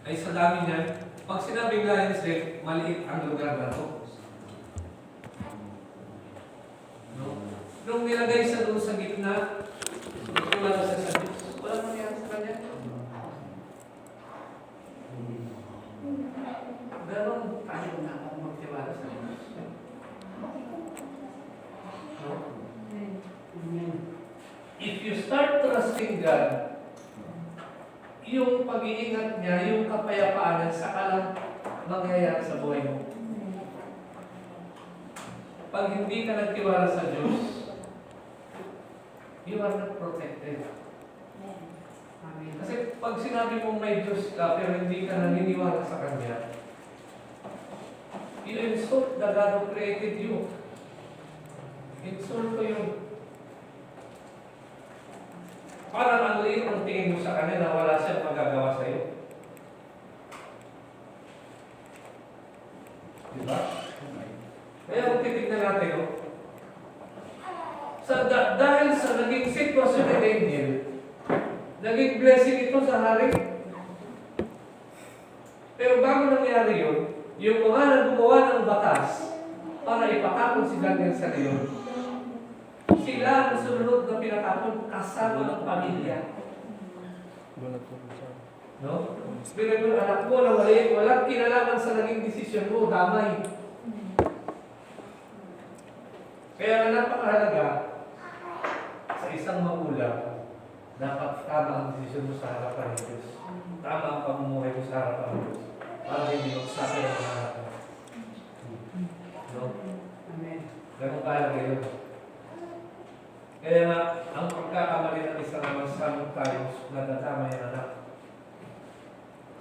ay sa dami niyan, pag sinabing Lion's Den, maliit ang lugar na to. No? Nung nilagay sa doon sa gitna, nagtulad siya sa Diyos. Walang nangyari sa kanya. Ganon tayo na kung magtiwala sa Diyos. No? If you start trusting God, yung pag-iingat niya, yung kapayapaan, saka lang mangyayari sa buhay mo. Pag hindi ka nagtiwala sa Diyos, you are not protected. Kasi pag sinabi mong may Diyos ka, pero hindi ka naniniwala sa Kanya, you insult the God who created you. Insult ko yun. Parang ang liit ang tingin mo sa Kanya na wala siyang magagawa sa iyo. Diba? Kaya kung titignan natin, no? Dahil sa naging sitwasyon ni Daniel, naging blessing ito sa hari. Pero bago nangyari yun, yung mga naggumawa ng batas para ipatapon si Daniel sa leon, sila ang sumunod na pinatapon kasama ng pamilya. No? Sabihin mo, anak mo na walang kinalaman sa naging desisyon mo, damay. Kaya napakahalaga sa isang magulang, dapat tama ang desisyon mo sa harapan ng Diyos. Tama ang pamumuhay mo sa harapan ng Diyos. Para hindi magsakay ang anak mo. No? Amen. Ganun kahalaga yun. Kaya nga, ang pagkakamali ng isang naman tayo, nadadama yung anak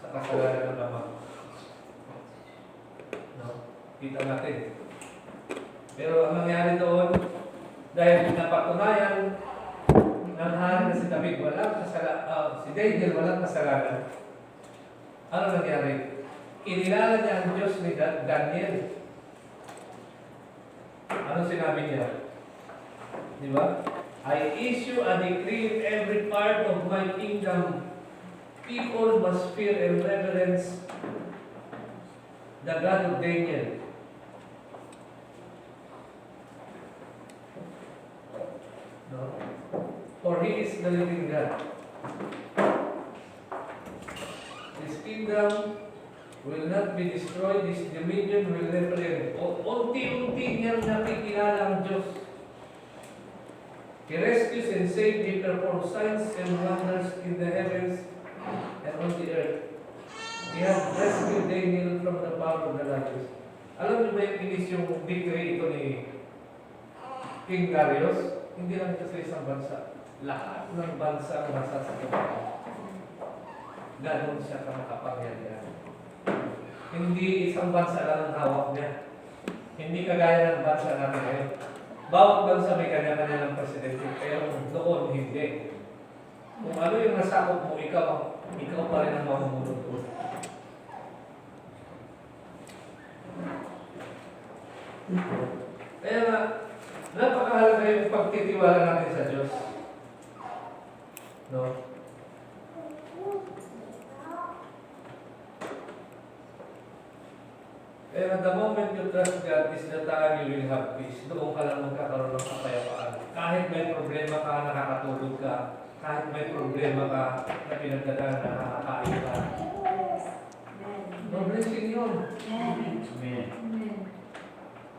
sa kasalanan ng ama. No? Kita natin. Pero ang nangyari doon, dahil napatunayan ng hari na si David, si Daniel walang kasalanan. Ano nangyari? Kinilala niya ang Diyos ni Daniel. Ano sinabi niya? Di ba? I issue a decree in every part of my kingdom. People must fear and reverence the God of Daniel. No? For He is the living God. His kingdom will not be destroyed. His dominion will never end. Unti-unti niyang nakikilala ang Diyos. He rescues and saves. He performs signs and wonders in the heavens and on the earth. He has rescued Daniel from the power of the lions. Alam niyo ba yung inisyong decree ito ni King Darius? Hindi lang ito sa isang bansa. Lahat ng bansa ang nasa sa kanya. Ganon siya kamakapangyarihan. Hindi isang bansa lang ang hawak niya. Hindi kagaya ng bansa natin ngayon. Bawat bansa may kanya-kanya ng presidente, pero doon hindi. Kung ano yung nasakop mo, ikaw pa rin ang mamumulot ko. Kaya nga, napakahalaga yung pagtitiwala natin sa Diyos. No? Kaya the moment you trust God is the time you will have peace. Doon ka lang magkakaroon ng kapayapaan. Kahit may problema ka, nakakatulog ka. Kahit may problema ka, na pinagdadaan, nakakain ka. No blessing yun. Amen.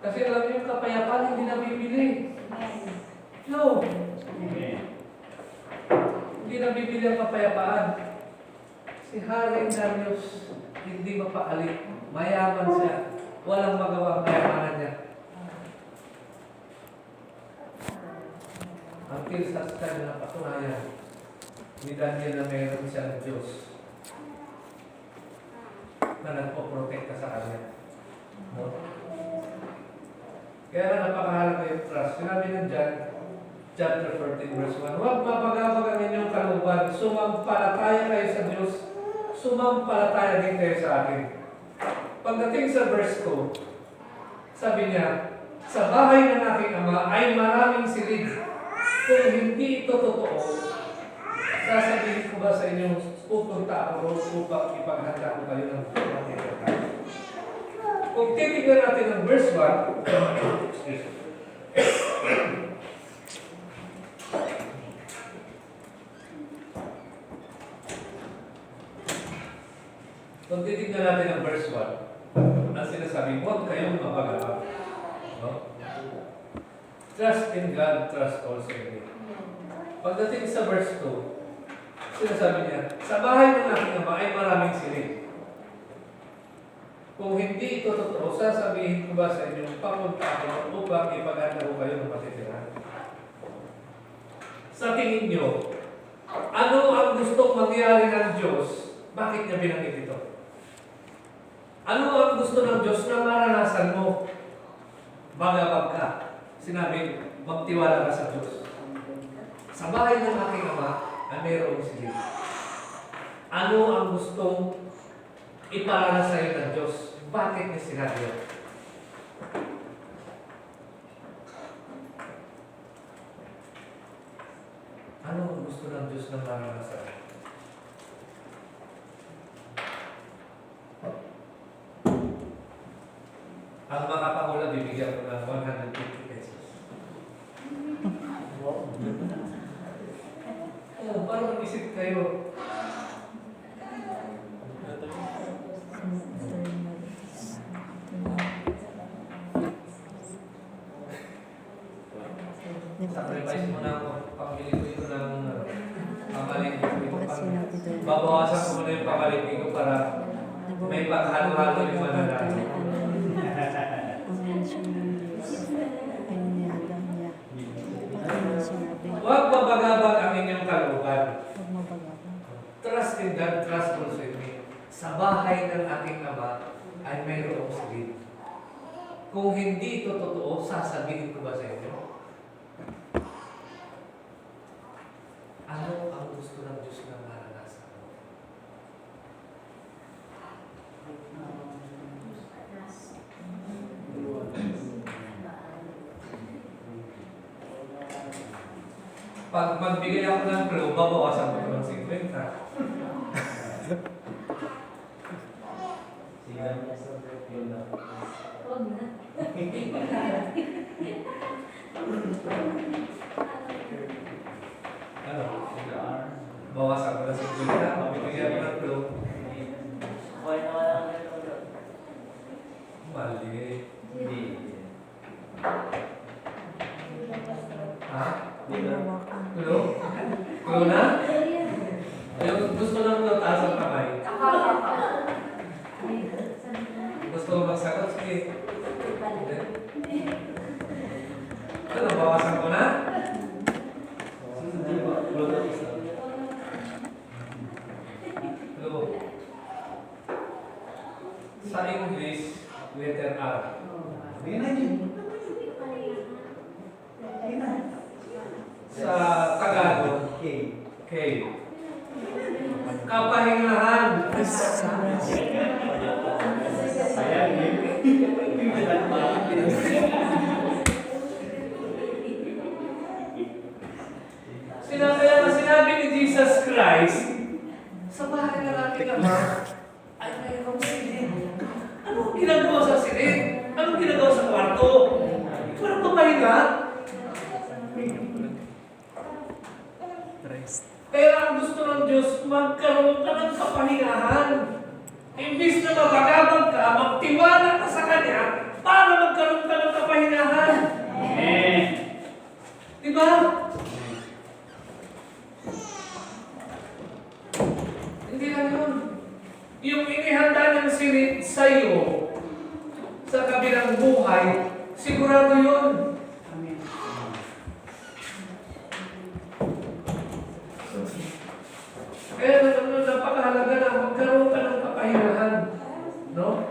Kasi alam niyo, yung kapayapaan hindi nabibili. No. Hindi nabibili ang kapayapaan. Si Haring Darius, hindi mapaalit. Mayaman siya. Walang magawa ang kayamanan niya. Until sa time na patunayan ni Daniel na mayroon siya ng Diyos na nagpo-protect sa kanya. No? Kaya napakahalaga yung trust. Sinabi ng John, chapter 14, verse 1, huwag mapagabag ang inyong kalooban, sumampalataya kayo sa Diyos, sumampalataya din kayo sa akin. Pagdating sa verse 2, sabi niya, sa bahay ng aking ama ay maraming silid. Kung hindi ito totoo, sasabihin ko ba sa inyo, pupunta ako upang ipaghanda ko kayo ng matitirahan. Kung titignan natin ang verse 1, excuse me. Kung titignan natin ang verse 1, ang sinasabi, huwag kayong mapag-alala. No? Trust in God, trust also in me. Pagdating sa verse 2, sinasabi niya, sa bahay ng aking ama ay maraming silid. Kung hindi ito totoo, sasabihin ko ba sa inyo, papunta ako upang ipaghanda ko kayo ng matitirahan. Sa tingin nyo, ano ang gustong mangyari ng Diyos? Bakit niya binanggit ito? Ano ang gusto ng Diyos na maranasan mo? Bagabag ka. Sinabi, magtiwala ka sa Diyos. Sa bahay ng aking ama, ay mayroong silid. Ano ang gustong iparanas sa iyo ng Diyos? Bakit niya sinabi yun? Ano ang gusto ng Diyos na maranasan? Ang mga pangula, bibigyan ko ng 150 pesos. Oh, parang mag-isip kayo. Sacrifice mo na ako. Pambili ko ito ng pamalingki ko. Babawasan ko muna yung pamalingki ko para may paghalo-halo yung mananalo. Huwag mabagabag ang inyong kalooban. Trust in God, trust also in me. Sa bahay ng aking ama ay mayroong silid. Kung hindi ito totoo, sasabihin ko ba sa inyo? Ano ang gusto ng Diyos na maranasan mo? Pag magbigay ako ng clue, babawasan ko ito ng 50. Ano? Bawasan ko ng 50. Magbigay ako ng clue. Mali. Ha? Clue? Clue na? Yung gusto ng clue, taas ang kamay. Gusto mo magsagot? Sige. Ano, bawasan ko na? Clue. Sa English, letter R. Sa Tagalog, K. Kapahingahan. Sinabi ni Jesus Christ, sa bahay na natin naman, ay mayroong silid. Anong ginagawa sa silid? Anong ginagawa sa kwarto? Walang papahinga. Pero ang gusto ng Diyos, magkaroon ka ng kapahingahan. Imbis na mabagabag ka, magtiwala ka sa Kanya para magkaroon ka ng kapahingahan. Diba? Hindi lang yun. Yung inihanda ng silid sa iyo, sa kabilang buhay, sigurado yun. Kaya napakahalaga na magkaroon ka ng kapahingahan. No?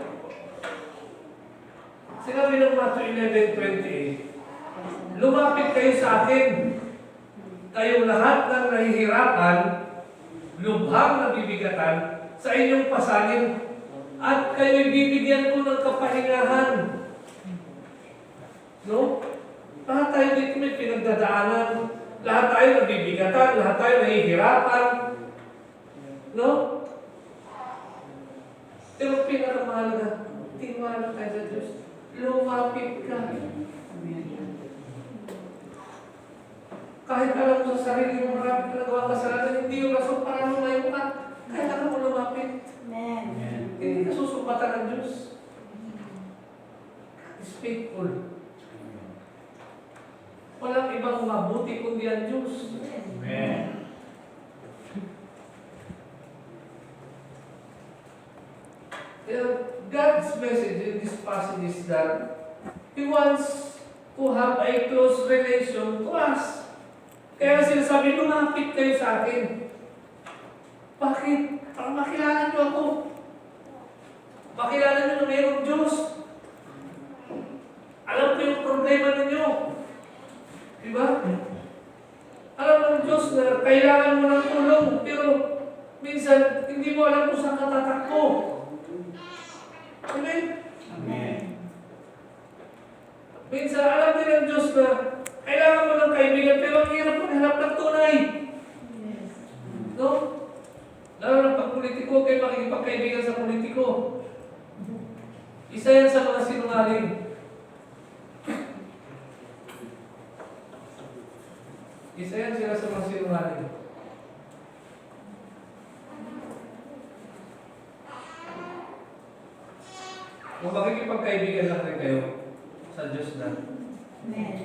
Sinabi ng Matthew 11:28, lumapit kayo sa akin, kayong lahat ng nahihirapan, lubhang nabibigatan, sa inyong pasanin, at kayo'y bibigyan ko ng kapahingahan. No? Lahat tayo dito may pinagdadaanan, lahat tayo nabibigatan, lahat tayo nahihirapan. No? Pero pinakamahalaga, tiwala tayo sa Diyos. Lumapit ka. Kahit alam mo sa sarili mo marami ka nagawang kasalanan, hindi yung rason para lumayo ka. Kailangan mo lumapit. Amen. Hindi ka susupatan ng Diyos. God is faithful. Walang ibang mabuti kundi ang Diyos. Amen. God's message in this passage is that He wants to have a close relation to us. Kaya sinasabi, lumapit kayo sa akin. Bakit? Para makilala niyo ako. Makilala niyo na mayroong Diyos. Alam ko yung problema ninyo. Diba? Alam ng Diyos na kailangan mo ng tulong, pero minsan hindi mo alam kung saan katatakbo. Amen? Amen. Minsan alam din ng Diyos na kailangan mo ng kaibigan, pero ang hirap maghanap ng tunay. No? Lalo na pag politiko, kayo makikipagkaibigan sa politiko. Isa yan sa mga sinungaling. Isa yan sila sa mga sinungaling. Kung makikipagkaibigan lang rin kayo sa Diyos na. Amen.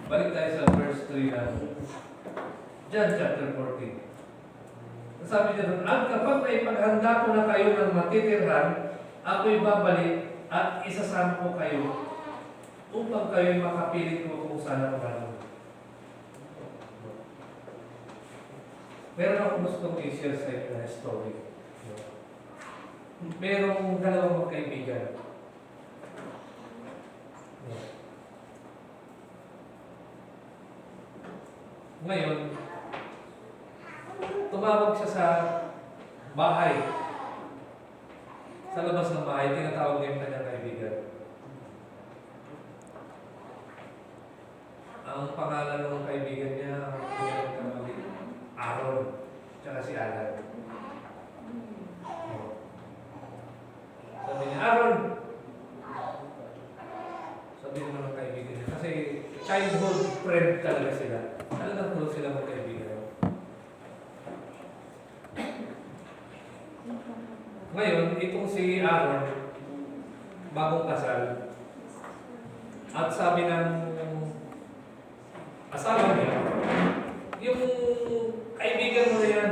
Balik tayo sa verse 3 na John chapter 14. Sabi niya doon, at kapag may paghanda ko na kayo ng matitirhan, ako'y babalik at isasama ko kayo upang kayo'y makapilit ko kung saan ako gano'n. Meron ako gustong i-share sa inyo na story. Merong dalawang magkaibigan. Ngayon, tumawag siya sa bahay. Sa labas ng bahay, tinatawag niya yung kanyang kaibigan. Ang pangalan ng kaibigan niya, Aaron, tsaka si Alan. Sabi niya, Aaron! Sabi naman ng kaibigan niya, kasi childhood friend talaga sila. Talagang close sila ng kaibigan. Ngayon, itong si Aaron, bagong kasal, at sabi ng asawa niya, yung kaibigan mo na yan,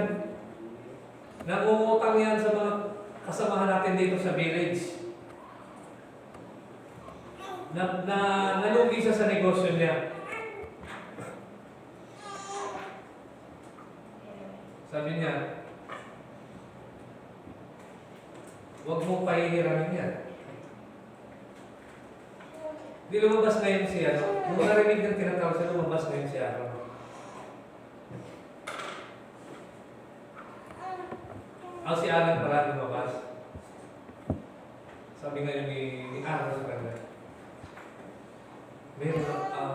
nangungutang yan sa mga kasamahan natin dito sa village. Nalugi siya sa negosyo niya. Sabi niya, huwag mong pahihiramin yan. Di lumabas ngayon siya. Nung narinig ng tinatawag siya, lumabas ngayon siya. Ang si Alan pala lumabas. Sabi ngayon ni Aaron sa kanya.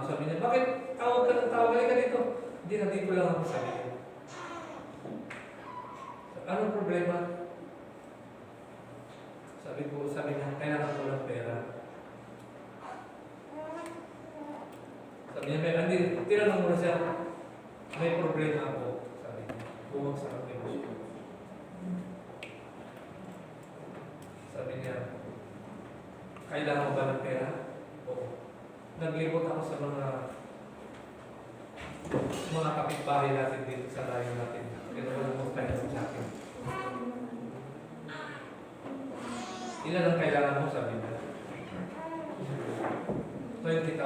Sabi niya, bakit tawag ka ng tawag? Halika dito. Hindi, nandito lang ako, sabi niya. Anong problema? Sabi niya, kailangan ko ng pera. Sabi niya, tinanong mo na siya, may problema ako. Sabi niya, bumagsak ang negosyo. Sabi niya, kailangan mo ba ng pera? Oo. Naglibot ako sa mga kapitbahay natin dito sa layo natin. Pero walang mo kaya sa akin. Ilan ang kailangan mo, sabi niya? $20,000.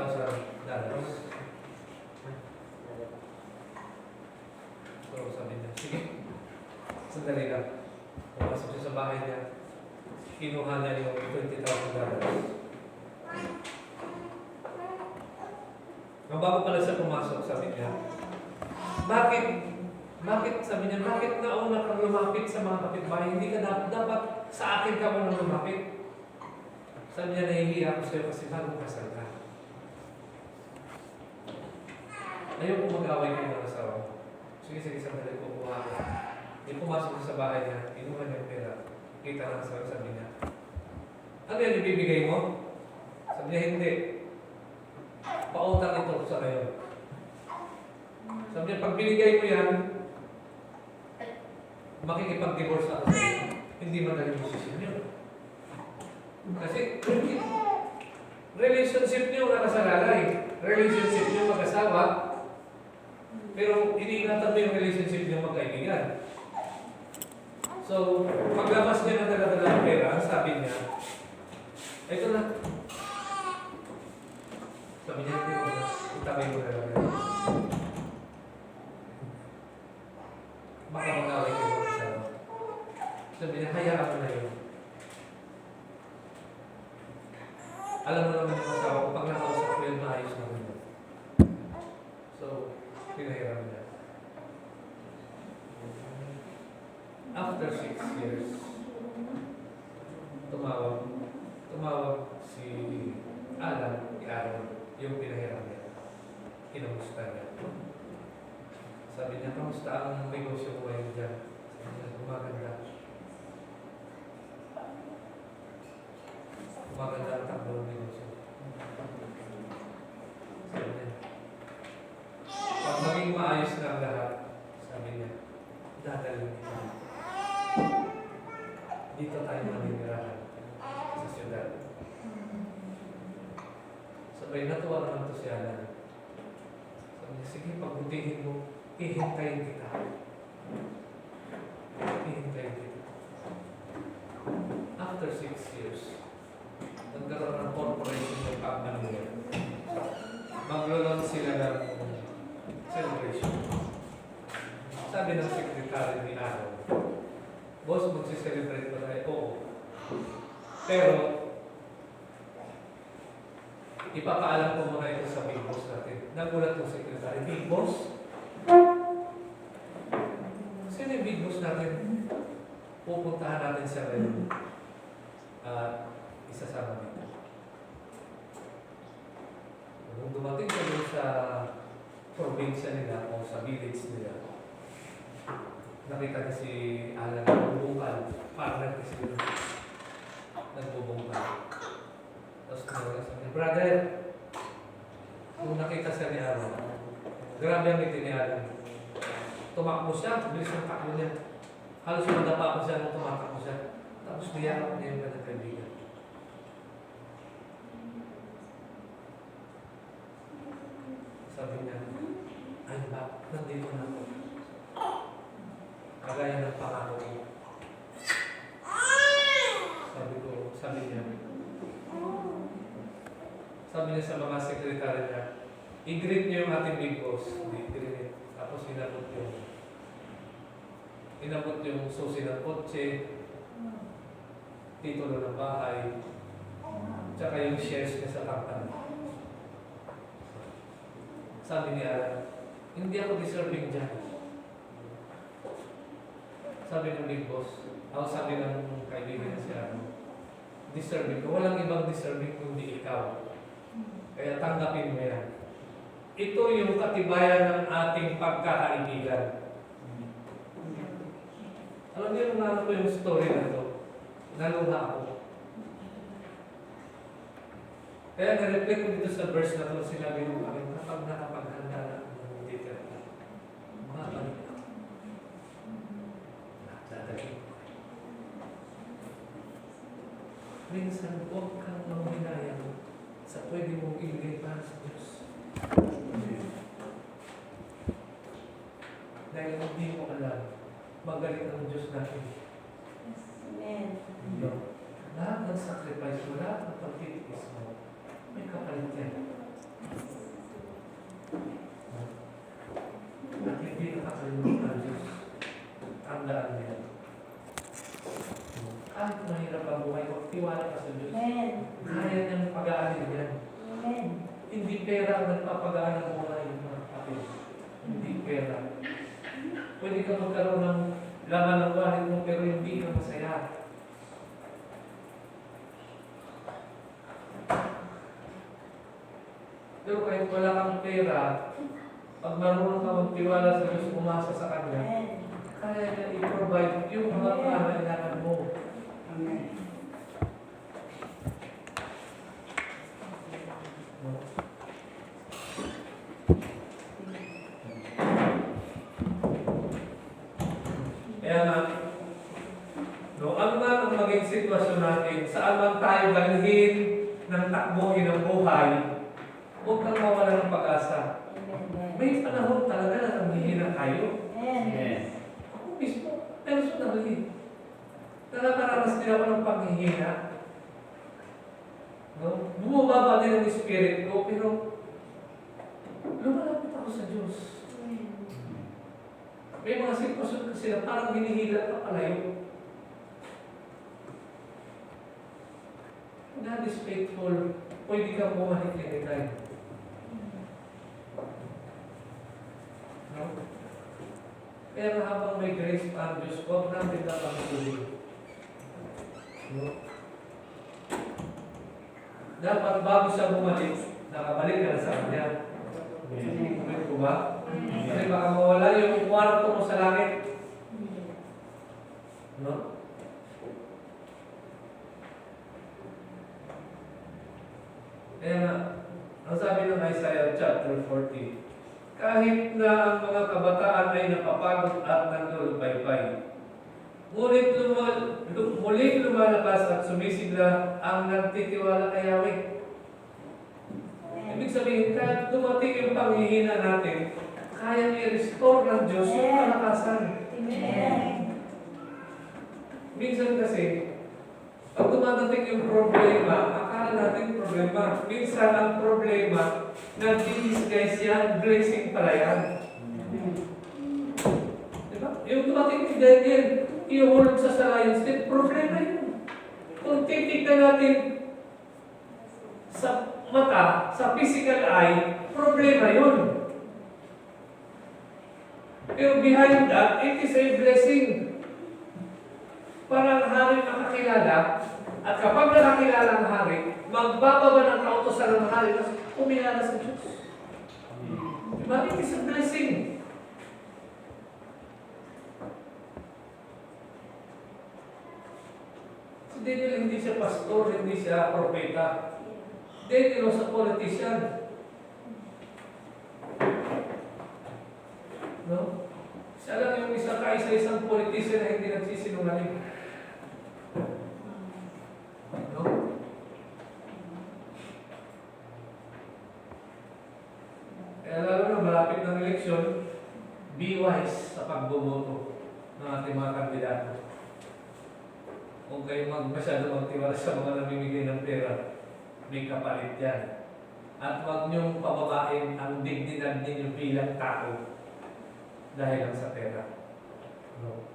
So sabi niya, sige, sandali lang. Pumasok siya sa bahay niya. Kinuha niya yung $20,000. Mabago pala siya pumasok, sabi niya. Bakit, sabi niya, bakit nauna kang lumapit sa mga kapitbahay? Hindi ka dapat sa akin ka muna lumapit. Sabi niya, nahihiya ako sa'yo kasi bagong kasal ka. Ayaw ko mag-away kayo ng asawa mo. Sige, sandali ko kuha ko. Hindi pumasok sa bahay niya, inuha niya yung pera. Kita lang sabi niya. Ano yan ibibigay mo? Sabi niya, hindi. Pautang ito sa ngayon. Sabi niya, pag binigay mo yan, makikipag-divorce ako sa iyo. Hindi madaling desisyon yun. Kasi, relationship niyo nakasalalay. Relationship niyo mag-asawa, pero iniingatan mo yung relationship niyo magkaibigan. So, paglabas niya ng dala-dala ng pera, sabi niya, ito na. Sabi niya, hindi mo na. Itabay mo na lang. Baka mag-away kayo ng asawa. Sabi niya, hayaan mo na yun. Alam mo naman yung asawa ko, pag nakausap ko yun, maayos naman yun. So, pinahiram niya. After 6 years, tumawag si Alan, yung pinahiram niya. Kinamusta niya. Sabi niya, kamusta ang negosyo ko ngayon dyan? Sabi niya, gumaganda. Gumaganda ang takbo ng negosyo. Sabi niya, pag maging maayos na ang lahat, sabi niya, dadalhin kita. Dito tayo maninirahan sa siyudad. Sabay natuwa naman ito si Alan. Sabi niya, sige, pagbutihin mo, hihintayin kita. Hihintayin kita. After 6 years, nagkaroon ng corporation ng company niya. Maglo-launch sila ng celebration. Sabi ng secretary ni Aaron, boss, magsiselebrate ba tayo? Oo. Pero, ipapaalam ko muna ito sa big boss natin. Nagulat yung secretary, big boss? Sino yung big boss natin? Pupuntahan natin siya ngayon. Isasama dito. Nung dumating siya doon sa probinsya nila o sa village nila, nakita niya si Alan nagbubungkal. Partner kasi yun. Nagbubungkal. Tapos tinawag sa niya, brother, nung nakita siya ni Alan, grabe ang ngiti ni Alan. Tumakbo siya, bilis ang takbo niya. Halos madapa ko siya nung tumatakbo siya. Tapos niyakap niya yung kanyang kaibigan. Sabi niya, ay ba, nandito na ako. Kagaya ng pangako ko. Sabi niya sa mga sekretary niya, i-greet niyo yung ating big boss. I-greet. Tapos inabot yung susi ng kotse, titulo ng bahay, tsaka yung shares niya sa company. Sabi niya, hindi ako deserving dyan. Sabi ng big boss, sabi ng kaibigan siya, deserving ko. Walang ibang deserving kundi ikaw. Kaya tanggapin mo yan. Ito yung katibayan ng ating pagkakaibigan. Alam niyo nung ano ko yung story na ito, naluha ako. Kaya na-reflect ko dito sa verse na ito, sinabi ng akin, kapag nakapaghanda na ng dito, makabalik ako. Dadagin ko. Minsan, huwag kang manghinayang sa pwede mong ibigay para sa Diyos. Dahil hindi mo alam, magaling ang Diyos natin. Amen. Lahat ng sacrifice mo, lahat ng pagtitiis mo, may kapalit yan. At hindi nakakalimutan ang Diyos. Tandaan niya. Kahit mahirap ang buhay, huwag tiwala ka sa Diyos. Amen. Kaya niyang pag-aalin yan. Amen. Hindi pera ang nagpapagaan ng buhay, mga kapatid. Hindi pera. Pwede ka magkaroon ng laman ng wallet mo, pero hindi ka masaya. Pero kahit wala kang pera, Pag marunong ka magtiwala sa Diyos, umasa sa Kanya, Amen. kaya niya i-provide yung mga pangangailangan mo. Amen. Kaya nga, no, ano man ang maging sitwasyon natin, saan man tayo dalhin ng takbuhin ng buhay, huwag kang mawala ng pag-asa. Amen. May panahon talaga na nanghihina kayo. Amen. Ako mismo, personally, nakakaranas din ako ng panghihina. No? Bumababa din ang spirit ko, pero lumalapit ako sa Diyos. May mga sitwasyon kasi na parang hinihila ka palayo. God is faithful. Pwede kang bumalik anytime. No? Kaya nga habang may grace pa ang Diyos, huwag natin na pangtuloy. No? Dapat bago siya bumalik, nakabalik ka na sa Kanya. Amen po ba? Kasi baka mawala yung kwarto mo sa langit. No? Kaya nga, ang sabi ng Isaiah chapter 40, kahit na ang mga kabataan ay napapagod at nagdulupaypay, ngunit muling lumalakas at sumisigla ang nagtitiwala kay Yahweh. Ibig sabihin, kahit dumating yung panghihina natin, kaya i-restore ng Diyos yung kalakasan. Amen. Minsan kasi, pag dumadating yung problema, akala natin problema. Minsan ang problema, nag-disguise yan, blessing pala yan. Diba? Yung dumating ni Daniel, iuhulog sa Lions Den, problema yun. Kung titignan natin sa mata, sa physical eye, problema yun. Pero behind that, it is a blessing. Para ang hari makakilala, at kapag nakakilala ang hari, magbababa ng kautosan ng hari, kasi kumilala sa Diyos. Diba? It is a blessing. Si Daniel hindi siya pastor, hindi siya propeta. Daniel was a politician. No? Siya lang yung isa-isang politician na hindi nagsisinungaling. No? Kaya lalo na malapit ng eleksyon, be wise sa pagboboto ng ating mga kandidato. Huwag kayong masyado magtiwala sa mga namimigay ng pera. May kapalit yan. At huwag niyong pababain ang dignidad ninyo bilang tao dahil lang sa pera. No.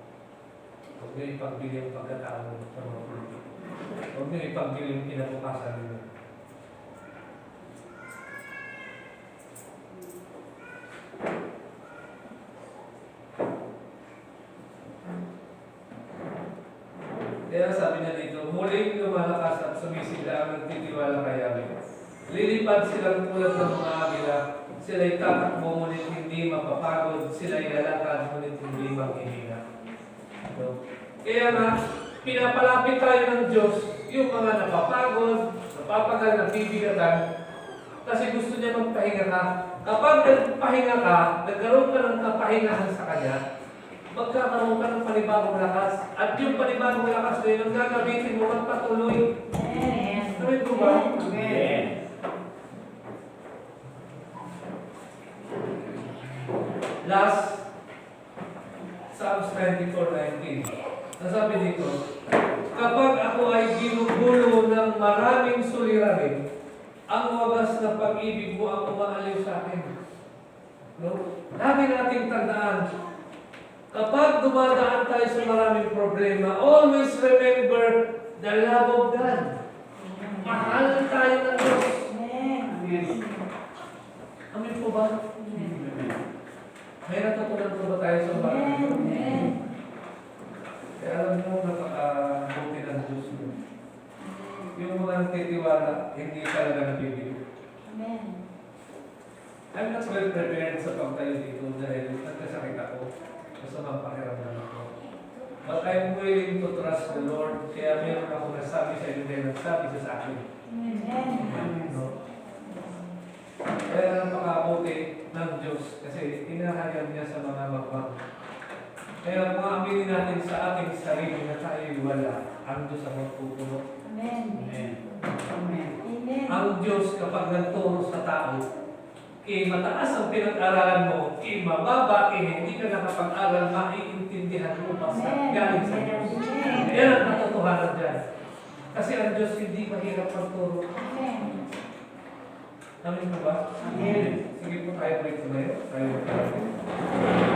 Huwag niyo ipagbili ang pagkatao sa mga politiko. Huwag niyo ipagbili yung kinabukasan ninyo. Kaya sabi niya dito, muling lumalakas at sumisigla ang nagtitiwala kay Yahweh. Lilipad silang tulad ng mga agila, sila'y tatakbo ngunit hindi mapapagod, sila'y lalakad ngunit hindi maghihina. So, kaya nga, pinapalapit tayo ng Diyos yung mga napapagod, napapagal, nabibigatan, kasi gusto niya magpahinga ka. Kapag nagpahinga ka, nagkaroon ka ng kapahingahan sa Kanya, magkakaroon ka ng panibagong lakas. At yung panibagong lakas na yun, ang gagamitin mo magpatuloy. Amen. Sabi ko ba? Amen. Last, Psalms 94:19. Nasabi dito, kapag ako ay ginugulo ng maraming suliranin, ang wagas na pag-ibig mo ang umaaliw sa akin. No? Lagi nating tandaan, kapag dumadaan tayo sa maraming problema, always remember the love of God. Mahal tayo ng Diyos. Amen. Amin po ba? May natutunan po ba tayo sa maraming problema? Amen. Kaya alam mo, napaka-buti ng Diyos mo. Yung mga nagtitiwala, hindi talaga nabibigo. Amen. I'm not well prepared sa pagtayo dito dahil nagkasakit ako. Masamang pakiramdam ako. But I'm willing to trust the Lord. Kaya meron ako nasabi sa inyo dahil nagsabi siya sa akin. Amen. No? Kaya napakabuti ng Diyos kasi inahayag niya sa mga magmang. Kaya kung aminin natin sa ating sarili na tayo'y wala, ang Diyos ang magpupuno. Amen. Amen. Amen. Ang Diyos kapag nagturo sa tao, mataas ang pinag-aralan mo, mababa, hindi ka nakapag-aral, maiintindihan mo pa sa galing sa Diyos. Yan ang katotohanan dyan. Kasi ang Diyos hindi mahirap magturo. Amen. Amin po ba? Amen. Sige po tayo break na yun. Tayo